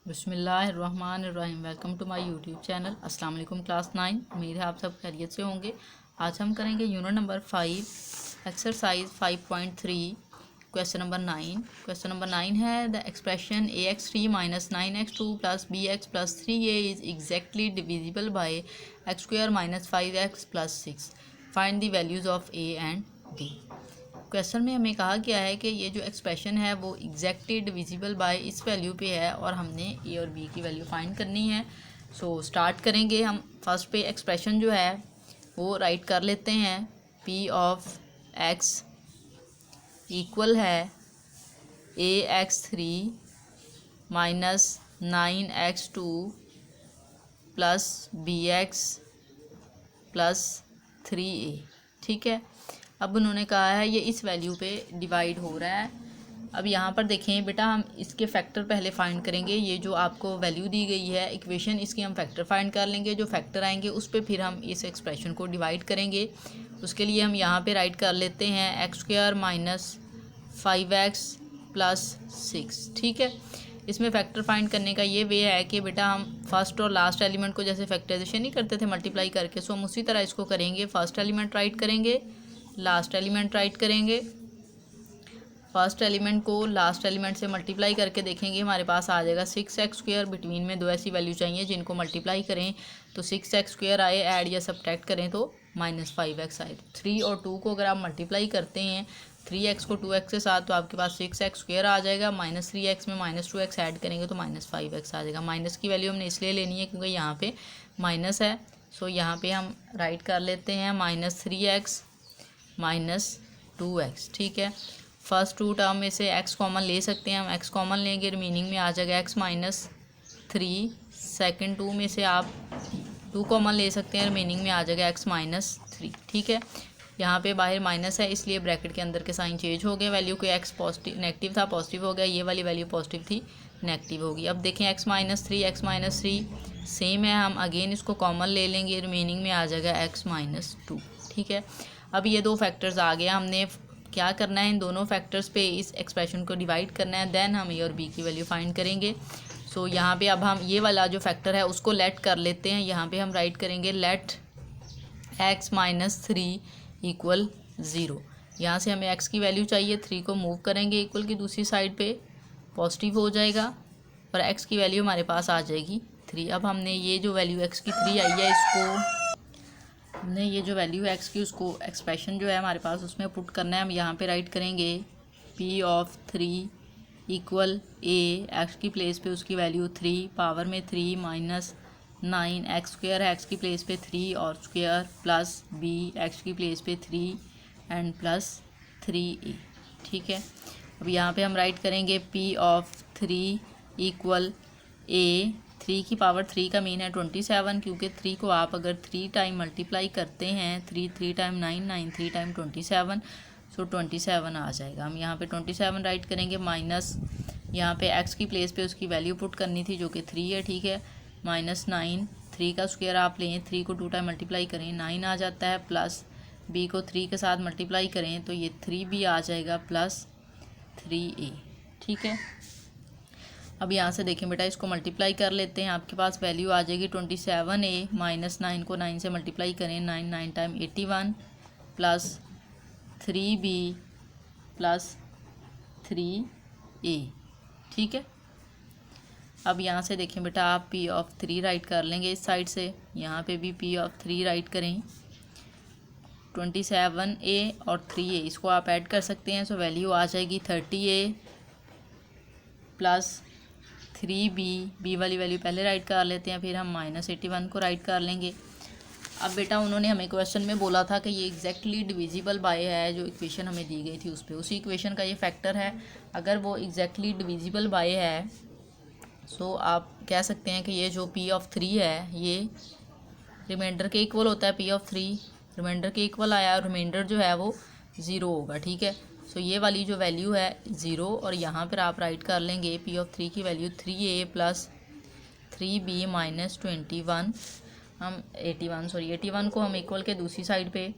बिस्मिल्लाहिर्रहमानिर्रहीम। Welcome to my YouTube channel. अस्सलाम वालेकुम क्लास 9। उम्मीद है आप सब खैरियत से होंगे। आज हम करेंगे unit number 5 exercise 5.3 question number 9। Question number 9 है the expression ax3 minus 9x2 plus bx plus 3a is exactly divisible bye x square minus 5x plus 6। Find the values of a and b। Question में हमें कहा गया है कि ये जो expression है वो एग्जैक्टली डिविजिबल बाय इस वैल्यू पे है और हमने ए और बी की वैल्यू फाइंड करनी है। सो स्टार्ट करेंगे हम। फर्स्ट पे एक्सप्रेशन जो है वो राइट कर लेते हैं। पी ऑफ एक्स इक्वल है ax3 minus 9x2 plus bx plus 3a। ठीक है, अब उन्होंने कहा है ये इस वैल्यू पे डिवाइड हो रहा है। अब यहाँ पर देखें बेटा, हम इसके फैक्टर पहले फाइंड करेंगे। ये जो आपको वैल्यू दी गई है इक्वेशन, इसकी हम फैक्टर फाइंड कर लेंगे। जो फैक्टर आएंगे उस पे फिर हम इस एक्सप्रेशन को डिवाइड करेंगे। उसके लिए हम यहाँ पे राइट कर लेते हैं x square minus 5x plus 6। ठीक है, इसमें फैक्टर फाइंड करने का ये वे है कि बेटा हम फर्स्ट और लास्ट एलिमेंट को जैसे फैक्टराइजेशन नहीं करते थे मल्टीप्लाई करके, सो हम उसी तरह इसको करेंगे। फर्स्ट एलिमेंट राइट करेंगे, लास्ट एलिमेंट राइट करेंगे। फर्स्ट एलिमेंट को लास्ट एलिमेंट से मल्टीप्लाई करके देखेंगे, हमारे पास आ जाएगा 6x²। बिटवीन में दो ऐसी वैल्यू चाहिए जिनको मल्टीप्लाई करें तो 6x² आए, ऐड या सब्ट्रैक्ट करें तो -5x आए। 3 और 2 को अगर आप मल्टीप्लाई करते हैं 3x को 2x के साथ तो आपके पास 6x² आ जाएगा। -3x में -2x ऐड करेंगे तो -5x आ जाएगा। माइनस की वैल्यू हमने इसलिए लेनी है क्योंकि यहाँ पे माइनस है। सो यहाँ पे हम राइट कर लेते हैं -3x -2x। ठीक है, फर्स्ट टू टर्म में से x कॉमन ले सकते हैं, हम x कॉमन लेंगे, रिमेनिंग में आ जाएगा x -3। सेकंड टू में से आप 2 कॉमन ले सकते हैं, रिमेनिंग में आ जाएगा x -3। ठीक है, यहाँ पे बाहर माइनस है इसलिए ब्रैकेट के अंदर के साइन चेंज हो गए। वैल्यू को x पॉजिटिव नेगेटिव था पॉजिटिव हो गया, ये वाली वैल्यू पॉजिटिव थी नेगेटिव होगी। अब देखें x -3 सेम है, हम अगेन इसको कॉमन ले लेंगे, रिमेनिंग में आ जाएगा x -2। ठीक है, अब ये दो फैक्टर्स आ गया, हमने क्या करना है इन दोनों फैक्टर्स पे इस एक्सप्रेशन को डिवाइड करना है, देन हम ए और बी की वैल्यू फाइंड करेंगे। सो यहाँ पे अब हम ये वाला जो फैक्टर है उसको लेट कर लेते हैं। यहाँ पे हम राइट करेंगे लेट x -3 इक्वल 0। यहाँ से हमें x की वैल्यू चाहिए, 3 को मूव करेंगे इक्वल की दूसरी साइड पे, पॉजिटिव हो जाएगा और x की वैल्यू हमारे पास आ जाएगी 3। अब हमने ये जो वैल्यू x की 3 आई है, इसको हमने ये जो वैल्यू है x की उसको एक्सप्रेशन जो है हमारे पास उसमें पुट करना है। हम यहाँ पे राइट करेंगे p of 3 equal a, x की प्लेस पे उसकी वैल्यू 3 पावर में 3 माइनस 9 x² है, x की प्लेस पे 3 और स्क्वायर प्लस b x की प्लेस पे 3 एंड प्लस 3a। ठीक है, अब यहाँ पे हम राइट करेंगे p ऑफ 3 इक्वल a। 3 की पावर 3 का मीन है 27, क्योंकि 3 को आप अगर 3 टाइम मल्टीप्लाई करते हैं, 3 टाइम 9 9 3 टाइम 27, सो 27 आ जाएगा। हम यहाँ पे 27 राइट करेंगे माइनस, यहाँ पे x की प्लेस पे उसकी वैल्यू पुट करनी थी जो कि 3 है। ठीक है, -9 3 का स्क्वायर आप लें, 3 को 2 टाइम मल्टीप्लाई करें 9 आ जाता है, प्लस b को 3 के साथ मल्टीप्लाई करें तो ये 3b आ जाएगा प्लस 3a। ठीक है, अब यहाँ से देखें बेटा, इसको मल्टीप्लाई कर लेते हैं, आपके पास वैल्यू आ जाएगी 27a माइनस 9 को 9 से मल्टीप्लाई करें, 9 time 81 plus 3b plus 3a। ठीक है, अब यहाँ से देखें बेटा, आप p ऑफ 3 राइट कर लेंगे इस साइड से, यहाँ पे भी p ऑफ 3 राइट करें। 27a और 3a इसको आप ऐड कर सकते हैं, सो वैल्यू आ जाएगी 30a प्लस 3b। b वाली वैल्यू पहले राइट कर लेते हैं, फिर हम -81 को राइट कर लेंगे। अब बेटा उन्होंने हमें क्वेश्चन में बोला था कि ये एग्जैक्टली डिविजिबल बाय है, जो इक्वेशन हमें दी गई थी उस पर, उसी इक्वेशन का ये फैक्टर है। अगर वो एग्जैक्टली डिविजिबल बाय है सो आप कह सकते हैं कि ये जो p ऑफ 3 है ये रिमाइंडर के इक्वल होता है। p ऑफ 3 रिमाइंडर के इक्वल आया, रिमाइंडर जो है वो 0 होगा। ठीक है, सो ये वाली जो वैल्यू है 0, और यहाँ पर आप राइट कर लेंगे p ऑफ 3 की value 3a plus 3b minus 21। हम 81 को हम इक्वल के दूसरी साइड पे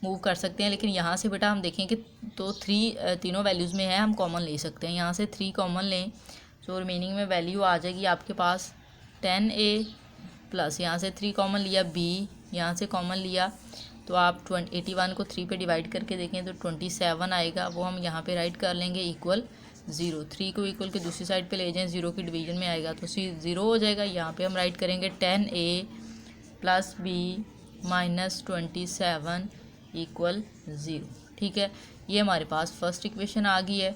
मूव कर सकते हैं, लेकिन यहाँ से बेटा हम देखें कि तो 3 तीनों वैल्यूज़ में है, हम कॉमन ले सकते हैं। यहाँ से 3 कॉमन लें सो रिमेनिंग में वैल्यू आ जाएगी आपके पास 10a प्लस यहाँ से 3 कॉमन लिया, b यहाँ से कॉमन लिया, तो आप 81 को 3 पे डिवाइड करके देखें तो 27 आएगा, वो हम यहाँ पे राइट कर लेंगे इक्वल 0। 3 को इक्वल के दूसरी साइड पे ले जाएं, 0 की डिवीजन में आएगा तो 0 हो जाएगा। यहाँ पे हम राइट करेंगे 10a plus b minus 27 equal 0। ठीक है, ये हमारे पास फर्स्ट इक्वेशन आ गई है।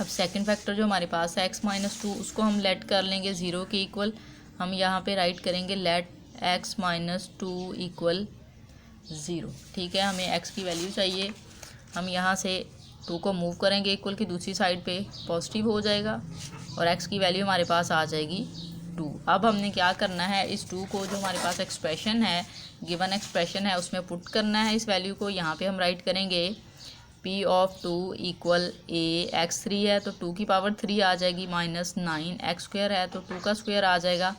अब सेकंड फैक्टर जो हमारे पास है x माइनस 2, उसको हम लेट कर लेंगे 0 के इक्वल। हम यहाँ पे राइट करेंगे लेट x माइनस 2 इक्वल 0। ठीक है, हमें x की वैल्यू चाहिए। हम यहाँ से 2 को मूव करेंगे इक्वल की दूसरी साइड पे, पॉजिटिव हो जाएगा और x की वैल्यू हमारे पास आ जाएगी 2। अब हमने क्या करना है, इस 2 को जो हमारे पास एक्सप्रेशन है, गिवन एक्सप्रेशन है, उसमें पुट करना है इस वैल्यू को। यहाँ पे हम राइट करेंगे p of 2 equal a, x3 है तो 2 की पावर 3 आ जाएगी, माइनस 9, x स्क्वायर है तो 2 का स्क्वायर आ जाएगा,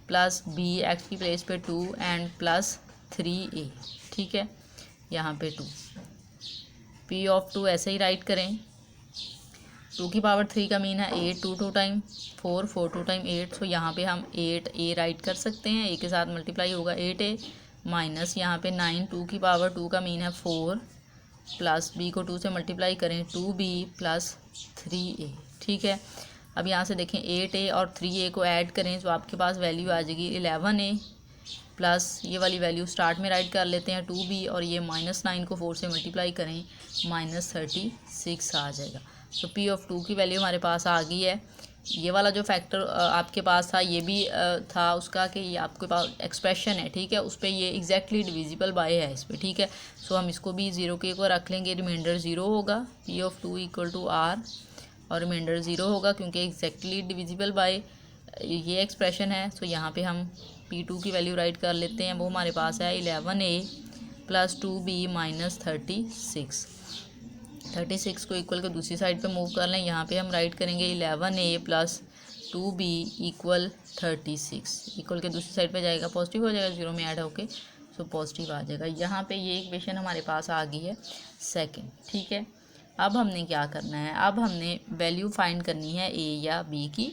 प्लस b x की प्लेस पे 2 एंड प्लस 3a। ठीक है, यहाँ पे 2, p ऑफ 2 ऐसे ही राइट करें। 2 की पावर 3 का मीन है 8, 2 टाइम 4, 4 2 टाइम 8, सो यहाँ पे हम 8a राइट कर सकते हैं, a के साथ मल्टीप्लाई होगा 8a, माइनस यहाँ पे 9, 2 की पावर 2 का मीन है 4, प्लस b को 2 से मल्टीप्लाई करें 2b प्लस 3a। ठीक है, अब यहाँ से देखें 8a और 3a को ऐड करें तो आपके पास वैल्यू आ जाएगी 11a, प्लस ये वाली वैल्यू स्टार्ट में राइट कर लेते हैं 2b, और ये माइनस 9 को 4 से मल्टीप्लाई करें माइनस 36 आ जाएगा। तो p ऑफ 2 की वैल्यू हमारे पास आ गई है। ये वाला जो फैक्टर आपके पास था ये भी था उसका कि ये आपके पास एक्सप्रेशन है, ठीक है, उस पर ये एग्जैक्टली डिविजिबल बाय है इस पर। ठीक है, सो हम इसको भी 0 के ऊपर रख लेंगे, रिमाइंडर 0 होगा, p of 2 equal to r, और रिमाइंडर 0 होगा क्योंकि एग्जैक्टली डिविजिबल बाय ये एक्सप्रेशन है। सो यहाँ पे हम p2 की वैल्यू राइट कर लेते हैं, वो हमारे पास है 11a प्लस 2b माइनस 36 को इक्वल के दूसरी साइड पे मूव कर लें। यहाँ पे हम राइट करेंगे 11a plus 2b equal 36, equal के दूसरी साइड पे जाएगा, पॉजिटिव हो जाएगा 0 में ऐड होके, सो पॉजिटिव आ जाएगा। यहाँ पे ये इक्वेशन हमारे पास आ गई है सेकंड। ठीक है, अब हमने क्या करना है, अब हमने वैल्यू फाइंड करनी है a या b की।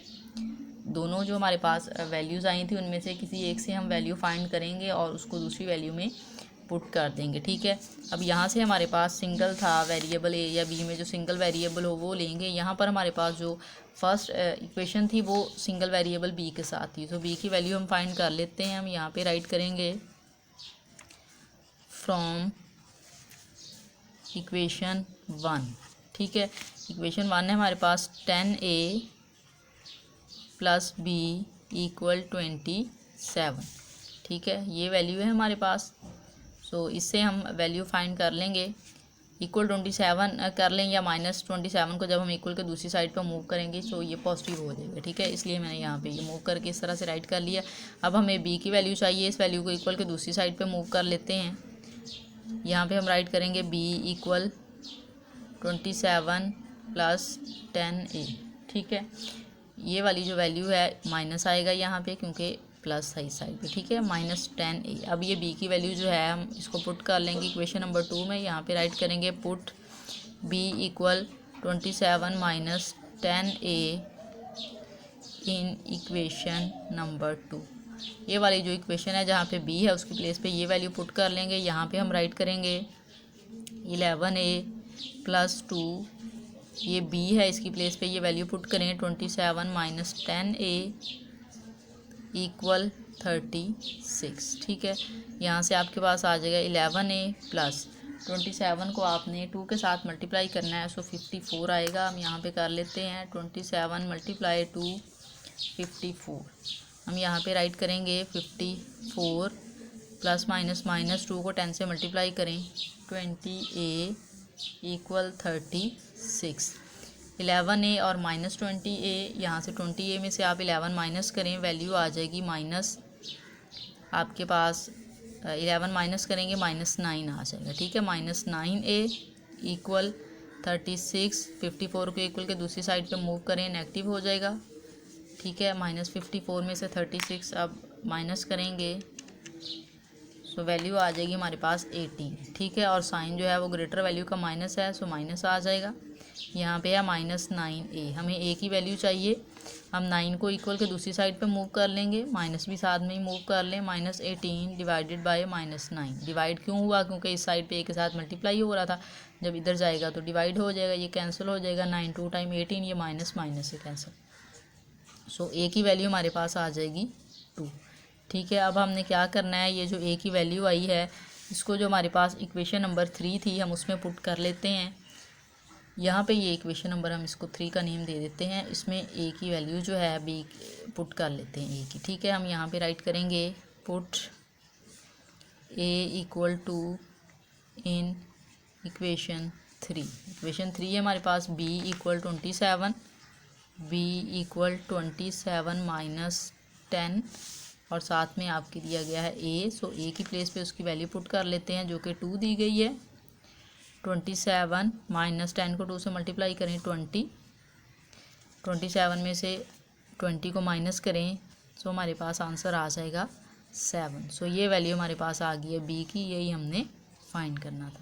दोनों जो हमारे पास वैल्यूज़ आई थी उनमें से किसी एक से हम वैल्यू फाइंड करेंगे और उसको दूसरी वैल्यू में पुट कर देंगे। ठीक है, अब यहाँ से हमारे पास सिंगल था वेरिएबल a या b में, जो सिंगल वेरिएबल हो वो लेंगे। यहाँ पर हमारे पास जो फर्स्ट इक्वेशन थी वो सिंगल वेरिएबल b के साथ थी, तो b की वैल्यू हम फाइंड कर लेते हैं। हम यहाँ पे राइट करेंगे फ्रॉम इक्वेशन 1। ठीक है, इक्वेशन 1 है हमारे पास 10a प्लस b इक्वल 27। ठीक है, ये वैल्यू है हमारे पास। सो इससे हम वैल्यू फाइंड कर लेंगे, इक्वल 27 कर लें या माइनस 27 को जब हम इक्वल के दूसरी साइड पर मूव करेंगे सो ये पॉजिटिव हो जाएगा। ठीक है, इसलिए मैंने यहाँ पे ये मूव करके इस तरह से राइट कर लिया। अब हमें b की वैल्यू चाहिए, इस वैल्यू को इक्वल के दूसरी साइड पे मूव कर लेते हैं। यहाँ पे हम राइट करेंगे b इक्वल 27 प्लस 10a। ठीक है, ये वाली जो वैल्यू है माइनस आएगा यहाँ पे क्योंकि प्लस है इस साइड पे। ठीक है, माइनस 10a। अब ये b की वैल्यू जो है हम इसको पुट कर लेंगे इक्वेशन नंबर 2 में। यहाँ पे राइट करेंगे put b equal 27 minus 10a in equation number 2। ये वाली जो इक्वेशन है जहाँ पे b है उसकी प्लेस पे ये वैल्यू पुट कर लेंगे। यहाँ पे हम राइट करेंगे 11a प्लस 2, ये b है इसकी प्लेस पे ये वैल्यू पुट करें 27 माइनस 10a इक्वल 36। ठीक है, यहाँ से आपके पास आ जाएगा 11a प्लस 27 को आपने 2 के साथ मल्टीप्लाई करना है, सो 54 आएगा। हम यहाँ पे कर लेते हैं 27 मल्टीप्लाई 2 54। हम यहाँ पे राइट करेंगे 54 प्लस माइनस माइनस 2 को 10 से मल्टीप्लाई करें 20a इक्वल 36। 11a और माइनस 20a, यहाँ से 20a में से आप 11 माइनस करें, वैल्यू आ जाएगी माइनस, आपके पास 11 माइनस करेंगे माइनस 9 आ जाएगा। ठीक है, माइनस 9a इक्वल 36। 54 को इक्वल के दूसरी साइड पे मूव करें, नेगेटिव हो जाएगा। ठीक है, माइनस 54 में से 36 अब माइनस करेंगे सो वैल्यू आ जाएगी हमारे पास 18। ठीक है, और साइन जो है वो ग्रेटर वैल्यू का माइनस है, सो माइनस आ जाएगा। यहाँ पे है -9a, हमें a की वैल्यू चाहिए। हम 9 को इक्वल के दूसरी साइड पे मूव कर लेंगे, माइनस भी साथ में ही मूव कर लें। -18 डिवाइडेड बाय -9, डिवाइड क्यों हुआ, क्योंकि इस साइड पे a के साथ मल्टीप्लाई हो रहा था, जब इधर जाएगा तो डिवाइड हो जाएगा, ये कैंसिल हो जाएगा। 9 2 टाइम 18, ये माइनस माइनस से कैंसिल। सो a की वैल्यू हमारे पास आ जाएगी 2। ठीक है, अब हमने क्या करना है, ये जो a की वैल्यू आई है इसको जो हमारे पास इक्वेशन नंबर 3 थी हम उसमें पुट कर लेते हैं। यहाँ पे ये इक्वेशन नंबर हम इसको 3 का नेम दे देते हैं, इसमें a की वैल्यू जो है b पुट कर लेते हैं a की। ठीक है, हम यहाँ पे राइट करेंगे put a equal to in equation 3। Equation 3 है हमारे पास b equal 27, b equal 27 minus 10 और साथ में आपके दिया गया है a। सो a की प्लेस पे उसकी वैल्यू पुट कर लेते हैं जो कि 2 दी गई है। 27 माइनस 10 को 2 से मल्टीप्लाई करें 20, 27 में से 20 को माइनस करें, सो हमारे पास आंसर आ जाएगा 7। सो ये वैल्यू हमारे पास आ गई है b की, यही हमने फाइंड करना था।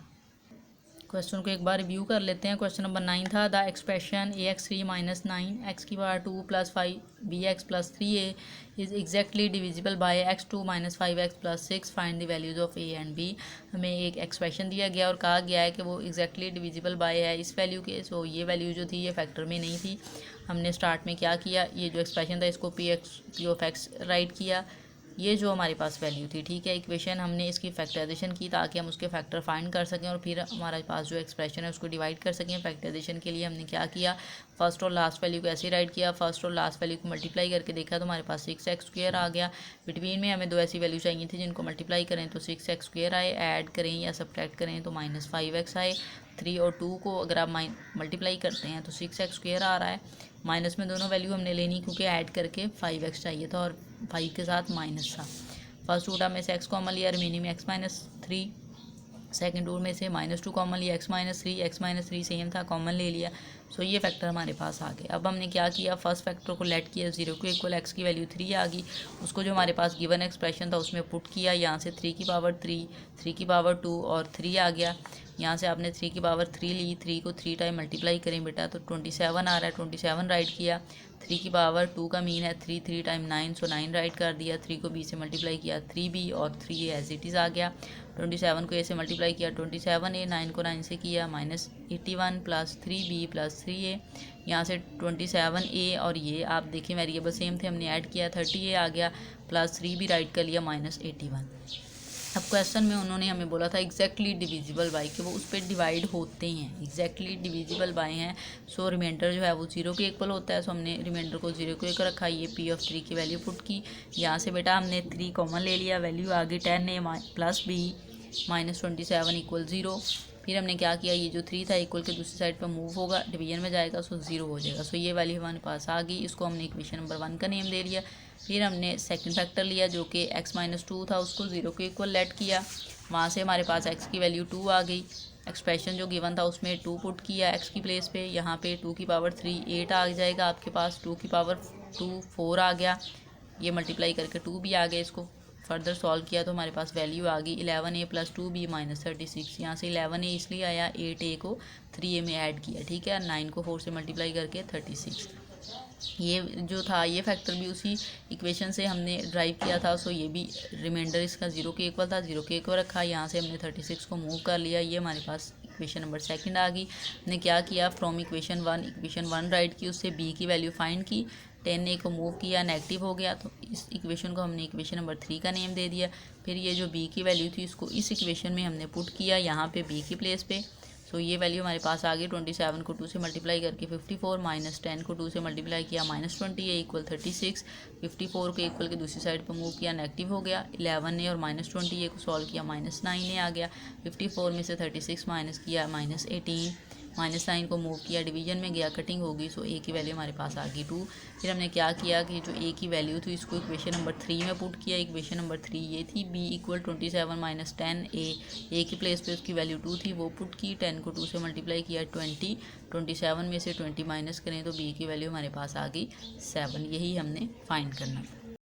क्वेश्चन को एक बार रिव्यू कर लेते हैं। क्वेश्चन नंबर 9 था, the expression ax3 minus 9 x की power 2 plus 5 bx plus 3a is exactly divisible bye x2 minus 5x plus 6, find the values of a and b। हमें एक एक्सप्रेशन दिया गया और कहा गया है कि वो एग्जैक्टली डिविजिबल बाय है इस वैल्यू के। सो ये वैल्यू जो थी ये फैक्टर में नहीं थी। हमने स्टार्ट में क्या किया, ये जो एक्सप्रेशन था इसको p ऑफ x राइट किया, ये जो हमारे पास वैल्यू थी। ठीक है, इक्वेशन हमने इसकी फैक्टराइजेशन की ताकि हम उसके फैक्टर फाइंड कर सकें और फिर हमारे पास जो एक्सप्रेशन है उसको डिवाइड कर सकें। फैक्टराइजेशन के लिए हमने क्या किया, फर्स्ट और लास्ट वैल्यू को ऐसे राइट किया, फर्स्ट और लास्ट वैल्यू को मल्टीप्लाई करके देखा तो हमारे पास 6x² आ गया। बिटवीन में हमें दो ऐसी वैल्यू चाहिए थी जिनको मल्टीप्लाई करें तो 6x² आए, ऐड करें या सब्ट्रैक्ट करें तो -5x आए। 3 और 2 को अगर आप मल्टीप्लाई करते हैं तो 6x² आ रहा है। माइनस में दोनों वैल्यू हमने लेनी क्योंकि ऐड करके 5x चाहिए था और 5 के साथ माइनस था। फर्स्ट रूट में से x कॉमन लिया, रिमेनिंग में x-3। सेकंड रूट में से -2 कॉमन लिया, x-3 सेम था, कॉमन ले लिया। सो ये फैक्टर हमारे पास आ गए। अब हमने क्या किया, फर्स्ट फैक्टर को लेट किया, 0 को इक्वल x की वैल्यू 3 आ गई, उसको जो हमारे पास गिवन एक्सप्रेशन था उसमें पुट किया। यहाँ से 3 की पावर 3, 3 की पावर 2 और 3 आ गया। यहाँ से आपने 3 की पावर 3 ली, 3 को 3 टाइम मल्टीप्लाई करें बेटा तो 27 आ रहा है, 27 राइट किया। 3 की पावर 2 का मीन है 3, 3 टाइम 9, सो 9 राइट कर दिया। 3 को b से मल्टीप्लाई किया 3b और 3 एज इट इज़ आ गया। 27 को a से मल्टीप्लाई किया 27a, 9 को 9 से किया -81 प्लस 3b प्लस 3a। यहाँ से 27a और ये आप देखें वेरिएबल सेम थे, हमने ऐड किया 30a आ गया, प्लस 3 भी राइट कर लिया -81। अब क्वेश्चन में उन्होंने हमें बोला था एग्जैक्टली डिविजिबल बाय, कि वो उस पर डिवाइड होते हैं, एग्जैक्टली डिविजिबल बाय हैं। सो रिमाइंडर जो है वो 0 के इक्वल होता है। सो हमने रिमाइंडर को 0 के इक्वल रखा, ये p ऑफ 3 की वैल्यू पुट की। यहाँ से बेटा हमने 3 कॉमन ले लिया, वैल्यू आ गई 10a प्लस b -27 इक्वल 0। फिर हमने क्या किया, ये जो 3 था इक्वल के दूसरी साइड पर मूव होगा, डिवीजन में जाएगा, सो 0 हो जाएगा। सो ये वैल्यू हमारे पास आ गई, इसको हमने इक्वेशन नंबर 1 का नेम दे लिया। फिर हमने सेकंड फैक्टर लिया जो कि x-2 था, उसको 0 के इक्वल लेट किया। वहाँ से हमारे पास x की वैल्यू 2 आ गई। एक्सप्रेशन जो गिवन था उसमें 2 पुट किया x की प्लेस पे। यहाँ पे 2 की पावर 3 8 आ जाएगा आपके पास, 2 की पावर 2 4 आ गया, ये मल्टीप्लाई करके 2 भी आ गया। इसको फर्दर सॉल्व किया तो हमारे पास वैल्यू आ गई 11a प्लस 2b -36। यहाँ से 11a इसलिए आया, 8a को 3a में ऐड किया। ठीक है, 9 को 4 से मल्टीप्लाई करके 36। ये जो था ये फैक्टर भी उसी इक्वेशन से हमने ड्राइव किया था। सो ये भी रिमाइंडर इसका 0 के इक्वल था, 0 के इक्वल रखा। यहाँ से हमने 36 को मूव कर लिया, ये हमारे पास इक्वेशन नंबर 2 आ गई। हमने क्या किया, फ्रॉम इक्वेशन 1 राइट की, उससे b की वैल्यू फाइंड की, 10a को मूव किया, नेगेटिव हो गया तो इस इक्वेशन को हमने इक्वेशन नंबर 3 का नेम दे दिया। फिर ये जो b की वैल्यू थी इसको इस इक्वेशन में हमने पुट किया यहाँ पे b की प्लेस पे। सो ये वैल्यू हमारे पास आ गई, 27 को 2 से मल्टीप्लाई करके 54 -10 को 2 से मल्टीप्लाई किया -20 इक्वल 36। 54 को इक्वल के दूसरी साइड पर मूव किया, नेगेटिव हो गया। 11 और -20 को सॉल्व किया, -9 आ गया। 54 में से 36 माइनस किया -18, -9 को मूव किया, डिवीजन में गया, कटिंग होगी। सो a की वैल्यू हमारे पास आ गई 2। फिर हमने क्या किया कि जो a की वैल्यू थी इसको इक्वेशन नंबर 3 में पुट किया। इक्वेशन नंबर 3 ये थी, b इक्वल 27 - 10a, a की प्लेस पे उसकी वैल्यू 2 थी वो पुट की। 10 को 2 से मल्टीप्लाई किया 20, 27 में से 20 माइनस करें तो b की वैल्यू हमारे पास आ गई 7। यही हमने फाइंड करना था।